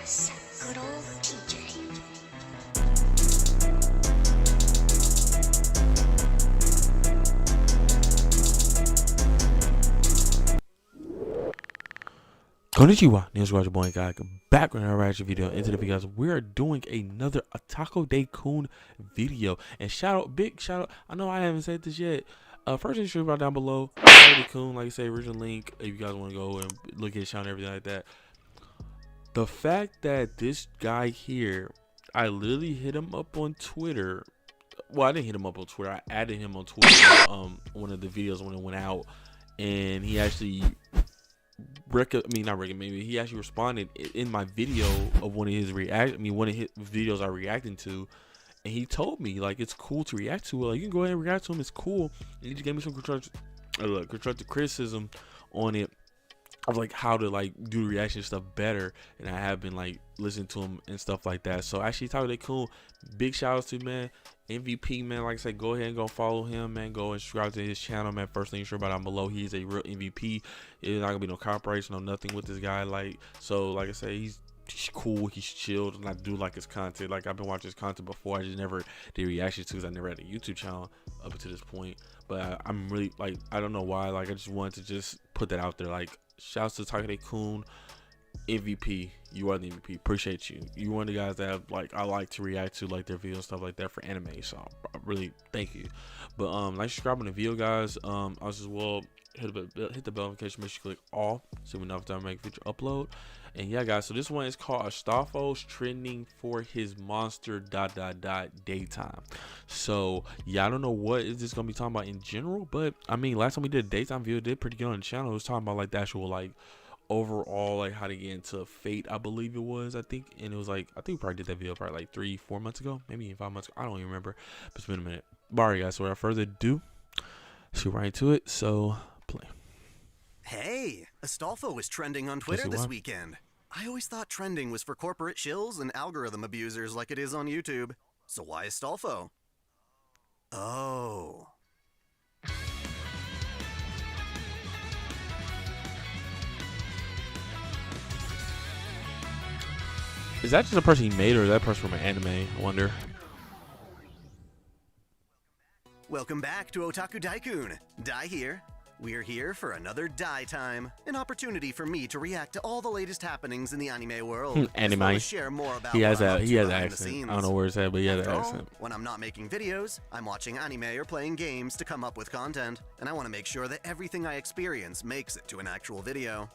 Yes, good old TJ. Konnichiwa, News Roger Boy guy. Back with another reaction video. Into the video, guys, we are doing another Atako Day Kun video. And big shout out. I know I haven't said this yet. First thing about down below. Day Kun, like I say, original link. If you guys want to go and look at his channel and everything like that. The fact that this guy here, I literally hit him up on Twitter. Well, I didn't hit him up on Twitter. I added him on Twitter. One of the videos when it went out, and he actually. He actually responded in my video of one of his videos I reacting to, and he told me like it's cool to react to it. Like, you can go ahead and react to him, it's cool. And he just gave me some constructive criticism on it of like how to like do the reaction stuff better, and I have been like listening to him and stuff like that. So actually, Atako Day Kun, big shout out to man. MVP, man. Like I said, go ahead and go follow him, man. Go and subscribe to his channel, man. First thing you sure about down below, he's a real MVP. There's not gonna be no copyrights, no nothing with this guy. Like, so like I said, he's cool, he's chilled, and I do like his content. Like, I've been watching his content before. I just never did reactions to because I never had a YouTube channel up until this point. But I'm really like, I don't know why. Like, I just wanted to just put that out there. Like, shouts to Atako Day Kun. MVP, you are the MVP. Appreciate you. You one of the guys that have, like, I like to react to like their videos and stuff like that for anime. So I really thank you. But like, subscribe on the video, guys. As well, hit the bell notification. Make sure you click all so we know if time to make future upload. And yeah, guys. So this one is called Astolfo's trending for his Monster Dai Time. So yeah, I don't know what is this gonna be talking about in general, but I mean, last time we did a daytime video, did pretty good on the channel. It was talking about like the actual like overall like how to get into Fate, I believe it was, I think. And it was like, I think we probably did that video probably like 3-4 months ago, maybe 5 months ago. I don't even remember, but it's been a minute. But alright, guys, so without further ado, let's get right into it. So play. Hey, Astolfo was trending on Twitter this weekend. I always thought trending was for corporate shills and algorithm abusers like it is on YouTube. So why Astolfo? Oh. Is that just a person he made, or is that person from an anime? I wonder. Welcome back to Otaku Daikun. Dai here. We're here for another Dai Time, an opportunity for me to react to all the latest happenings in the anime world. Anime. Well as share more about he has an the accent. I don't know where it's at, but he has an accent. When I'm not making videos, I'm watching anime or playing games to come up with content, and I want to make sure that everything I experience makes it to an actual video.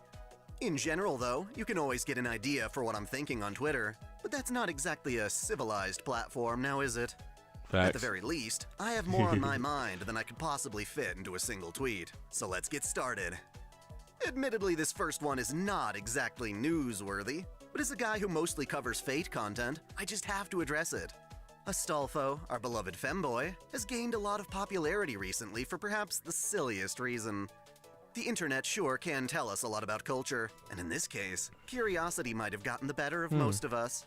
In general, though, you can always get an idea for what I'm thinking on Twitter, but that's not exactly a civilized platform now, is it? Facts. At the very least, I have more on my mind than I could possibly fit into a single tweet, so let's get started. Admittedly, this first one is not exactly newsworthy, but as a guy who mostly covers Fate content, I just have to address it. Astolfo, our beloved femboy, has gained a lot of popularity recently for perhaps the silliest reason. The internet sure can tell us a lot about culture, and in this case, curiosity might have gotten the better of most of us.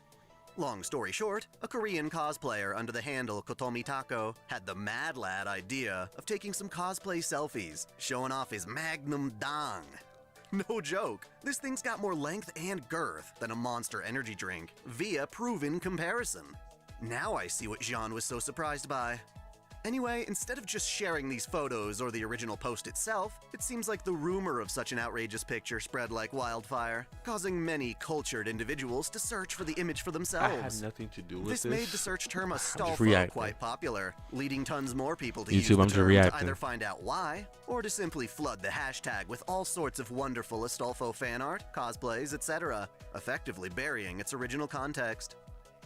Long story short, a Korean cosplayer under the handle Kotomi Taco had the mad lad idea of taking some cosplay selfies, showing off his magnum dong. No joke, this thing's got more length and girth than a Monster energy drink, via proven comparison. Now I see what Jean was so surprised by. Anyway, instead of just sharing these photos or the original post itself, it seems like the rumor of such an outrageous picture spread like wildfire, causing many cultured individuals to search for the image for themselves. I had nothing to do with this. This made the search term Astolfo quite popular, leading tons more people to use YouTube, the term to either find out why, or to simply flood the hashtag with all sorts of wonderful Astolfo fan art, cosplays, etc., effectively burying its original context.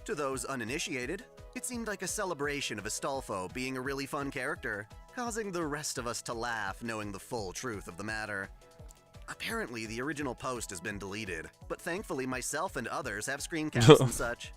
To those uninitiated, it seemed like a celebration of Astolfo being a really fun character, causing the rest of us to laugh knowing the full truth of the matter. Apparently, the original post has been deleted, but thankfully myself and others have screen caps and such.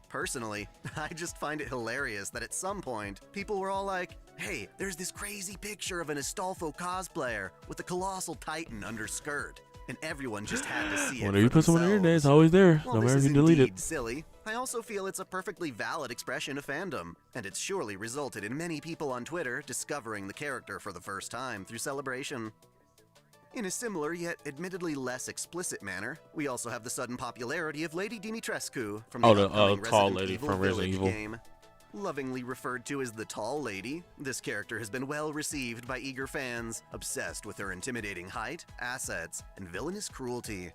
Personally, I just find it hilarious that at some point, people were all like, hey, there's this crazy picture of an Astolfo cosplayer with a colossal titan under skirt. And everyone just had to see it. Whenever you put someone on the internet, it's always there. While No matter this if is you delete indeed it. silly, I also feel it's a perfectly valid expression of fandom, and it's surely resulted in many people on Twitter discovering the character for the first time through celebration. In a similar yet admittedly less explicit manner, we also have the sudden popularity of Lady Dimitrescu from the upcoming tall Resident lady Evil from Resident Village Evil. game. Lovingly referred to as the Tall Lady, this character has been well received by eager fans, obsessed with her intimidating height, assets, and villainous cruelty.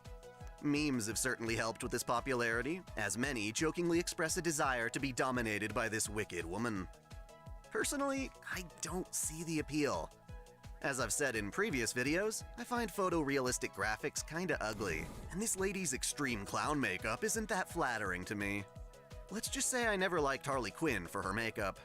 Memes have certainly helped with this popularity, as many jokingly express a desire to be dominated by this wicked woman. Personally, I don't see the appeal. As I've said in previous videos, I find photorealistic graphics kinda ugly, and this lady's extreme clown makeup isn't that flattering to me. Let's just say I never liked Harley Quinn for her makeup.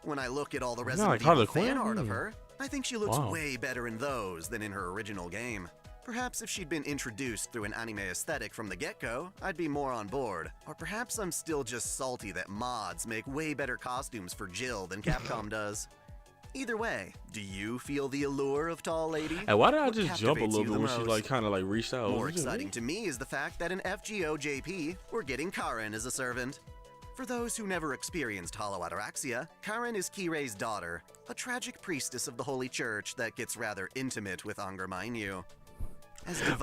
When I look at all the Resident Evil fan art of her, I think she looks way better in those than in her original game. Perhaps if she'd been introduced through an anime aesthetic from the get-go, I'd be more on board. Or perhaps I'm still just salty that mods make way better costumes for Jill than Capcom does. Either way, do you feel the allure of Tall Lady? And why did I What just jump a captivates little you bit the when she most? like kind of like reached out? More exciting to me is the fact that in FGO JP, we're getting Karen as a servant. For those who never experienced hollow ataraxia, Karen is Kirei's daughter, a tragic priestess of the Holy Church that gets rather intimate with Anger Mainyu.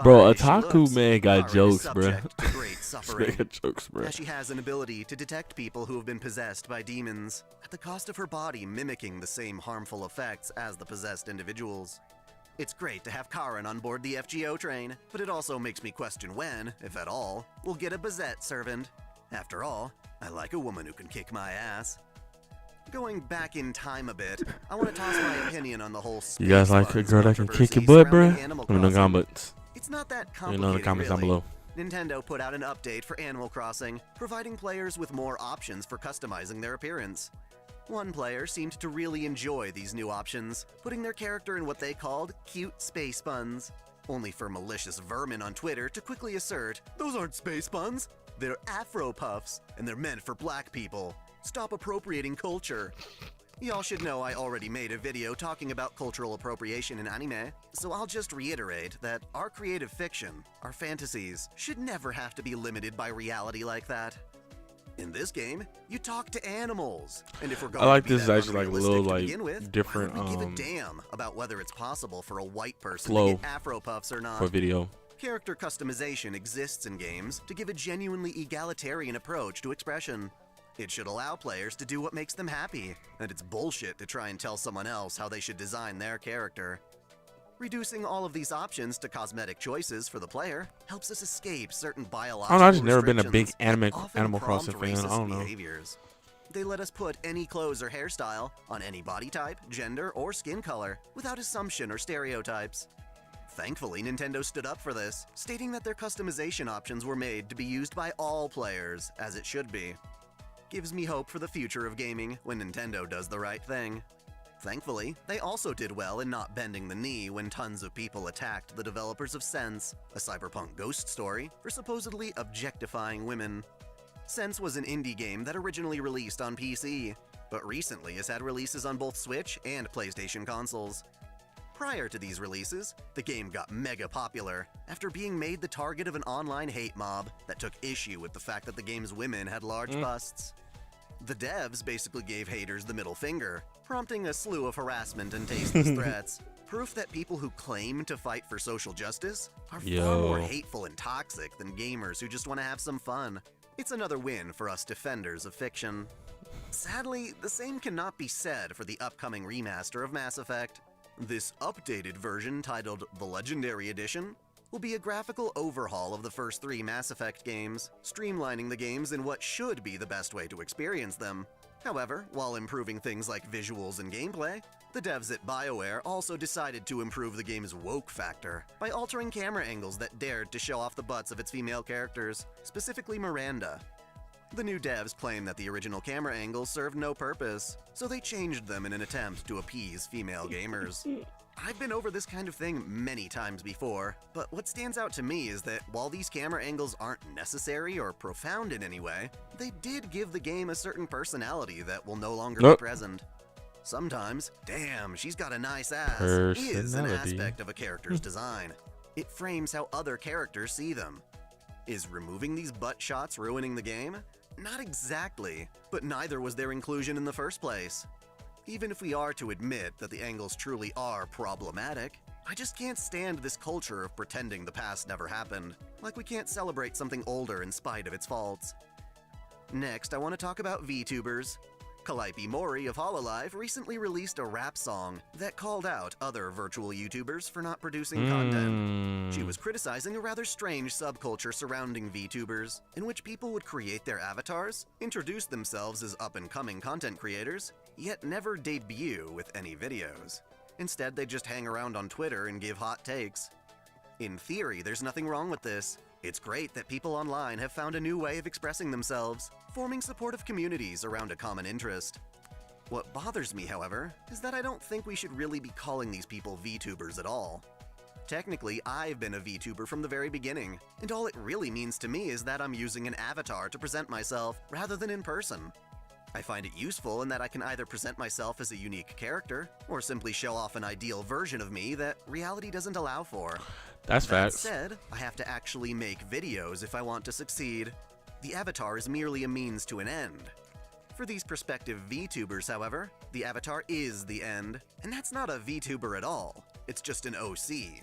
Bro, Otaku man got jokes, bro. To great suffering, got jokes, bro. as she has an ability to detect people who have been possessed by demons, at the cost of her body mimicking the same harmful effects as the possessed individuals. It's great to have Karen on board the FGO train, but it also makes me question when, if at all, we'll get a Bazette servant. After all, I like a woman who can kick my ass. Going back in time a bit, I want to toss my opinion on the whole You guys like a space girl that can controversy kick your butt, bro? surrounding Animal Let me know in the Crossing. comments. It's not that Let me complicated, know in the comments down really. below. Nintendo put out an update for Animal Crossing, providing players with more options for customizing their appearance. One player seemed to really enjoy these new options, putting their character in what they called cute space buns. Only for malicious vermin on Twitter to quickly assert, those aren't space buns, they're Afro puffs, and they're meant for black people. Stop appropriating culture. Y'all should know I already made a video talking about cultural appropriation in anime, so I'll just reiterate that our creative fiction, our fantasies, should never have to be limited by reality like that. In this game, you talk to animals, and if we're going I like to be this that is actually like a unrealistic little to like begin with, different why would we give a damn about whether it's possible for a white person flow to get Afro puffs or not? for video. Character customization exists in games to give a genuinely egalitarian approach to expression. It should allow players to do what makes them happy, and it's bullshit to try and tell someone else how they should design their character. Reducing all of these options to cosmetic choices for the player helps us escape certain biological I've just never been a big restrictions that often Animal Crossing prompt fan. I racist don't know. behaviors. They let us put any clothes or hairstyle on any body type, gender, or skin color without assumption or stereotypes. Thankfully, Nintendo stood up for this, stating that their customization options were made to be used by all players, as it should be. Gives me hope for the future of gaming when Nintendo does the right thing. Thankfully, they also did well in not bending the knee when tons of people attacked the developers of Sense, a cyberpunk ghost story, for supposedly objectifying women. Sense was an indie game that originally released on PC, but recently has had releases on both Switch and PlayStation consoles. Prior to these releases, the game got mega popular after being made the target of an online hate mob that took issue with the fact that the game's women had large busts. The devs basically gave haters the middle finger, prompting a slew of harassment and tasteless threats. Proof that people who claim to fight for social justice are far more hateful and toxic than gamers who just want to have some fun. It's another win for us defenders of fiction. Sadly, the same cannot be said for the upcoming remaster of Mass Effect. This updated version, titled The Legendary Edition, will be a graphical overhaul of the first 3 Mass Effect games, streamlining the games in what should be the best way to experience them. However, while improving things like visuals and gameplay, the devs at BioWare also decided to improve the game's woke factor by altering camera angles that dared to show off the butts of its female characters, specifically Miranda. The new devs claim that the original camera angles served no purpose, so they changed them in an attempt to appease female gamers. I've been over this kind of thing many times before, but what stands out to me is that while these camera angles aren't necessary or profound in any way, they did give the game a certain personality that will no longer be present. Sometimes, damn, she's got a nice ass, is an aspect of a character's design. It frames how other characters see them. Is removing these butt shots ruining the game? Not exactly, but neither was their inclusion in the first place. Even if we are to admit that the angles truly are problematic, I just can't stand this culture of pretending the past never happened, like we can't celebrate something older in spite of its faults. Next, I want to talk about VTubers. Calliope Mori of Hololive recently released a rap song that called out other virtual YouTubers for not producing content. She was criticizing a rather strange subculture surrounding VTubers, in which people would create their avatars, introduce themselves as up-and-coming content creators, yet never debut with any videos. Instead, they just hang around on Twitter and give hot takes. In theory, there's nothing wrong with this. It's great that people online have found a new way of expressing themselves, forming supportive communities around a common interest. What bothers me, however, is that I don't think we should really be calling these people VTubers at all. Technically, I've been a VTuber from the very beginning, and all it really means to me is that I'm using an avatar to present myself rather than in person. I find it useful in that I can either present myself as a unique character, or simply show off an ideal version of me that reality doesn't allow for. That's facts. That said, I have to actually make videos if I want to succeed. The avatar is merely a means to an end. For these prospective VTubers, however, the avatar is the end, and that's not a VTuber at all. It's just an OC.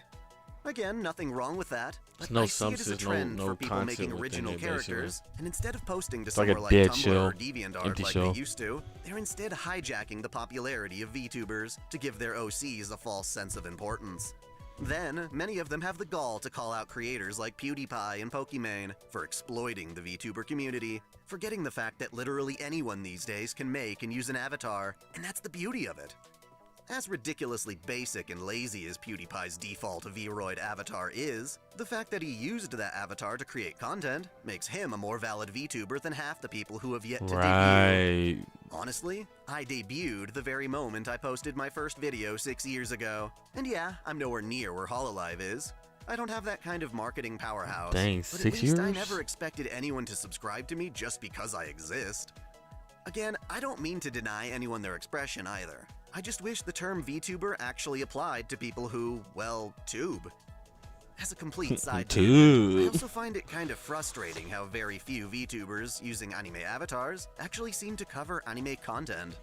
Again, nothing wrong with that, but no I see it as a substance, trend no for people concept making within original it, basically. characters, and instead of posting to It's like a somewhere like dead Tumblr shell, or DeviantArt empty like shell. they used to, they're instead hijacking the popularity of VTubers to give their OCs a false sense of importance. Then, many of them have the gall to call out creators like PewDiePie and Pokimane for exploiting the VTuber community, forgetting the fact that literally anyone these days can make and use an avatar, and that's the beauty of it. As ridiculously basic and lazy as PewDiePie's default Vroid avatar is, the fact that he used that avatar to create content makes him a more valid VTuber than half the people who have yet to debut. Right. Honestly, I debuted the very moment I posted my first video 6 years ago. And yeah, I'm nowhere near where Hololive is. I don't have that kind of marketing powerhouse. Dang, but 6 at least years? I never expected anyone to subscribe to me just because I exist. Again, I don't mean to deny anyone their expression either. I just wish the term VTuber actually applied to people who, well, tube. As a complete side tangent, I also find it kind of frustrating how very few VTubers using anime avatars actually seem to cover anime content.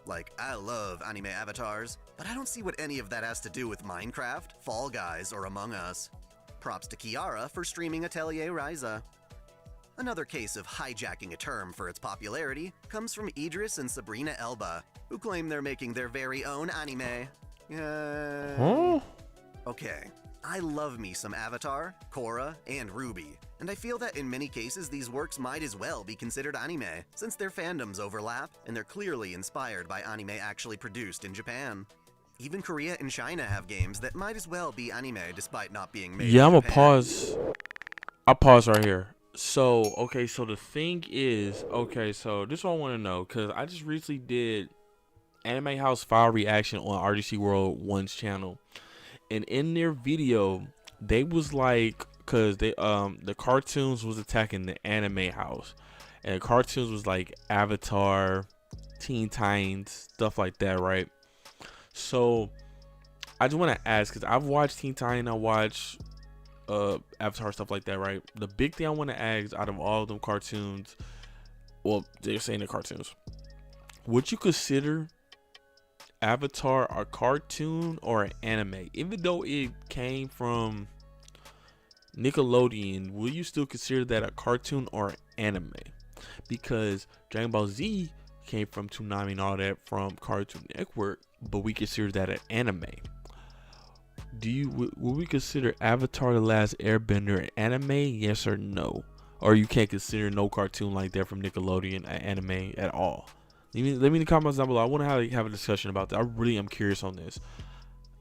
Like, I love anime avatars, but I don't see what any of that has to do with Minecraft, Fall Guys, or Among Us. Props to Kiara for streaming Atelier Ryza. Another case of hijacking a term for its popularity comes from Idris and Sabrina Elba, who claim they're making their very own anime. Huh? Okay, I love me some Avatar, Korra, and Ruby, and I feel that in many cases these works might as well be considered anime, since their fandoms overlap and they're clearly inspired by anime actually produced in Japan. Even Korea and China have games that might as well be anime despite not being made Yeah, in I'm Japan. gonna pause. I'll pause right here. So, okay, so the thing is, okay, so this is what I want to know, because I just recently did Anime House file reaction on RGC World 1's channel. And in their video, they was like, because they the cartoons was attacking the Anime House. And the cartoons was like Avatar, Teen Titans, stuff like that, right? So, I just want to ask, because I've watched Teen Titans, I watched Avatar, stuff like that, right? The big thing I want to ask out of all of them cartoons, well, they're saying they're cartoons, would you consider Avatar a cartoon or an anime? Even though it came from Nickelodeon, will you still consider that a cartoon or an anime? Because Dragon Ball Z came from Toonami and all that from Cartoon Network, but we consider that an anime. Will we consider Avatar: The Last Airbender an anime? Yes or no? Or you can't consider no cartoon like that from Nickelodeon an anime at all? Let me in the comments down below. I want to have a discussion about that. I really am curious on this.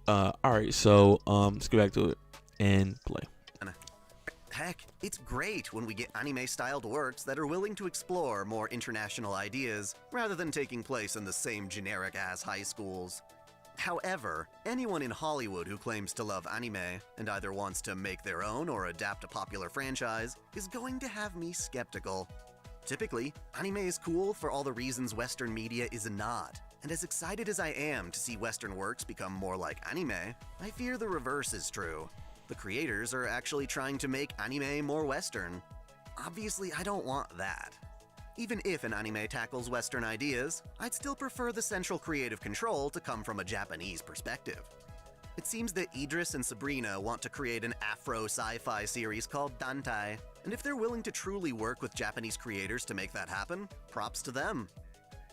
All right, so let's get back to it and play. Heck, it's great when we get anime-styled works that are willing to explore more international ideas, rather than taking place in the same generic-ass high schools. However, anyone in Hollywood who claims to love anime, and either wants to make their own or adapt a popular franchise, is going to have me skeptical. Typically, anime is cool for all the reasons Western media is not, and as excited as I am to see Western works become more like anime, I fear the reverse is true. The creators are actually trying to make anime more Western. Obviously, I don't want that. Even if an anime tackles Western ideas, I'd still prefer the central creative control to come from a Japanese perspective. It seems that Idris and Sabrina want to create an Afro sci-fi series called Dantai, and if they're willing to truly work with Japanese creators to make that happen, props to them.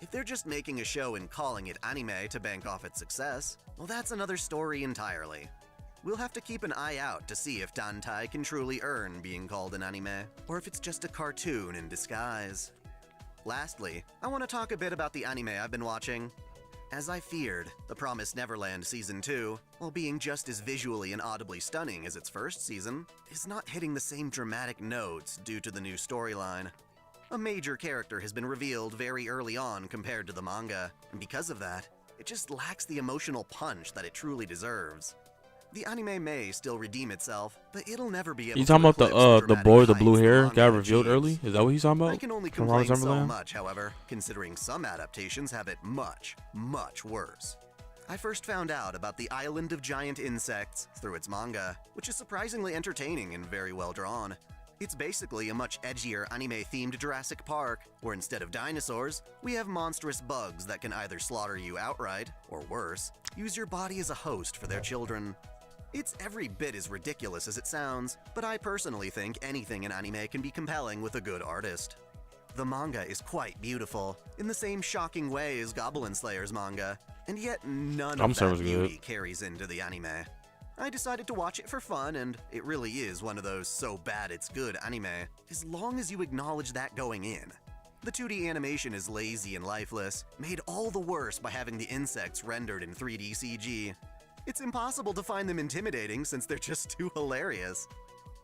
If they're just making a show and calling it anime to bank off its success, well, that's another story entirely. We'll have to keep an eye out to see if Dantai can truly earn being called an anime, or if it's just a cartoon in disguise. Lastly, I want to talk a bit about the anime I've been watching. As I feared, The Promised Neverland Season 2, while being just as visually and audibly stunning as its first season, is not hitting the same dramatic notes due to the new storyline. A major character has been revealed very early on compared to the manga, and because of that, it just lacks the emotional punch that it truly deserves. The anime may still redeem itself, but it'll never be able to. You talking about the dramatic boy with the heights blue hair manga got revealed achieves. early? Is that what he's talking about? I can only From complain so Neverland? much, however, considering some adaptations have it much, much worse. I first found out about the Island of Giant Insects through its manga, which is surprisingly entertaining and very well drawn. It's basically a much edgier anime-themed Jurassic Park, where instead of dinosaurs, we have monstrous bugs that can either slaughter you outright, or worse, use your body as a host for their children. It's every bit as ridiculous as it sounds, but I personally think anything in anime can be compelling with a good artist. The manga is quite beautiful, in the same shocking way as Goblin Slayer's manga, and yet none of that beauty carries into the anime. I decided to watch it for fun, and it really is one of those so bad it's good anime, as long as you acknowledge that going in. The 2D animation is lazy and lifeless, made all the worse by having the insects rendered in 3D CG. It's impossible to find them intimidating since they're just too hilarious.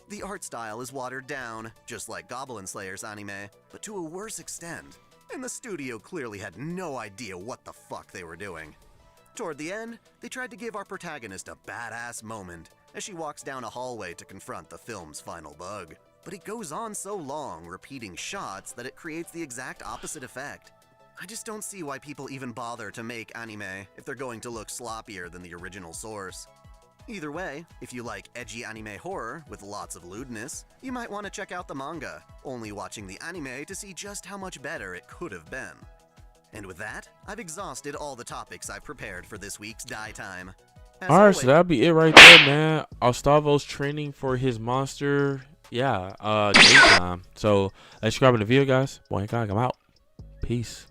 The art style is watered down, just like Goblin Slayer's anime, but to a worse extent, and the studio clearly had no idea what the fuck they were doing. Toward the end, they tried to give our protagonist a badass moment as she walks down a hallway to confront the film's final bug. But it goes on so long, repeating shots, that it creates the exact opposite effect. I just don't see why people even bother to make anime if they're going to look sloppier than the original source. Either way, if you like edgy anime horror with lots of lewdness, you might want to check out the manga, only watching the anime to see just how much better it could have been. And with that, I've exhausted all the topics I've prepared for this week's Dai Time. Alright, so that'll be it right there, man. Astolfo's training for his Monster, Dai Time. So, let's subscribe to the video, guys. Boy, I'm out. Peace.